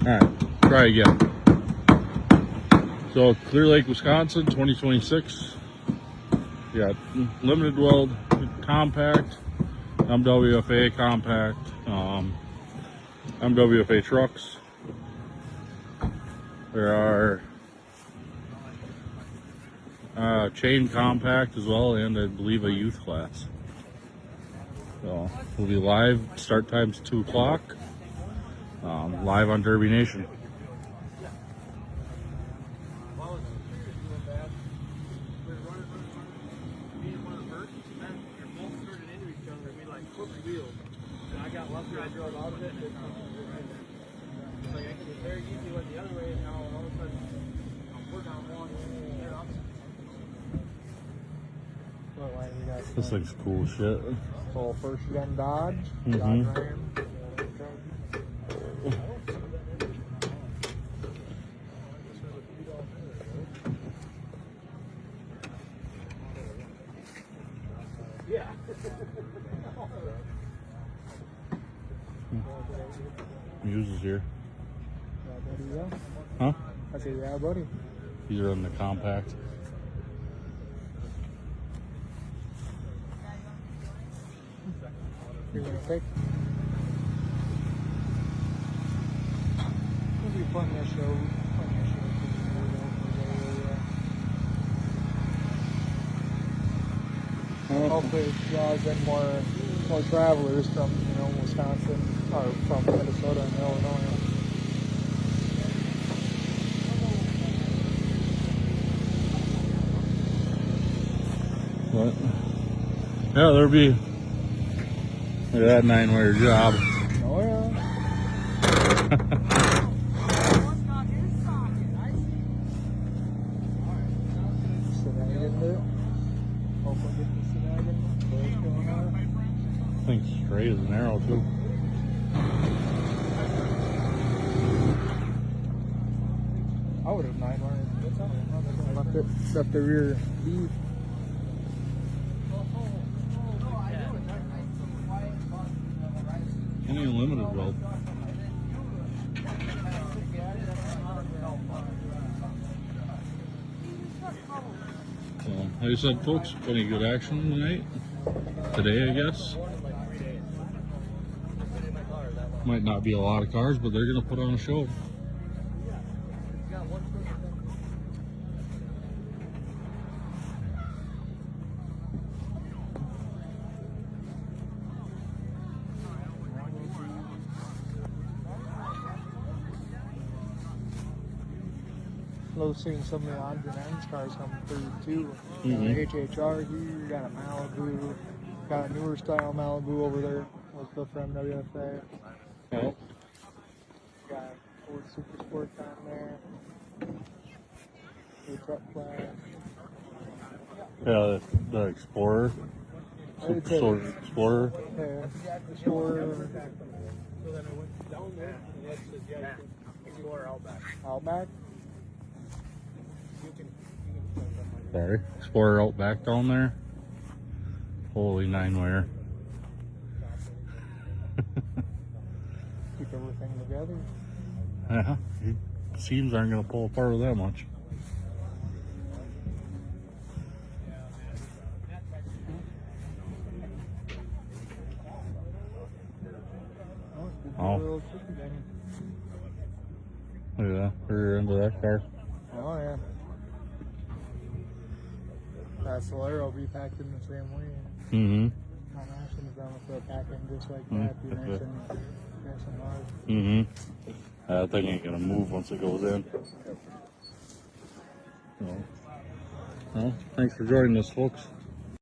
Alright, try again. So Clear Lake, Wisconsin, 2026. We got limited weld compact, MWFA compact, MWFA trucks. There are chain compact as well, and I believe a youth class. So we'll be live. Start time's 2 o'clock. Live on Derby Nation. I got lucky, I drove out of it. Like, it was very easy went the other way, and now all of a sudden we're down one and they're up. This thing's cool shit. So first gen Dodge, Mm-hmm. Dodge Ram. Yeah. Muse is here. Yeah, Huh? I said, yeah, buddy. These are in the compact. You're gonna take. It'll be fun to show. Hopefully it draws in more travelers from, Wisconsin, or from Minnesota and Illinois. What? Yeah, there'll be. Look at that 9-wire job. Oh yeah. Sinagan there. Hopefully get the Sinagan. Where's going on? Thing's straight as an arrow too. I would have 9-wired. Left the rear lead. Only a limited weld. So, like I said, folks, plenty of good action tonight. Today, I guess. Might not be a lot of cars, but they're going to put on a show. Love seeing some of the odds and ends cars coming through too. Mm-hmm. HHR here, got a Malibu, got a newer style Malibu over there with the from WFA. Oh. Got a Ford Super Sport down there. The truck class. Yeah, the Explorer. Super Explorer. Yeah, Explorer. Explorer Outback. Outback? Sorry. Explorer out back down there. Holy 9-wire. Keep everything together. Yeah. Seams aren't going to pull apart with that much. Oh. Look at that. Rear end of that car. Oh yeah. That Solero will be packed in the same way. Mm-hmm. My Nation's down with the packing just like that. Be nice and hard. Mm-hmm. That thing ain't gonna move once it goes in. So, well, thanks for joining us, folks.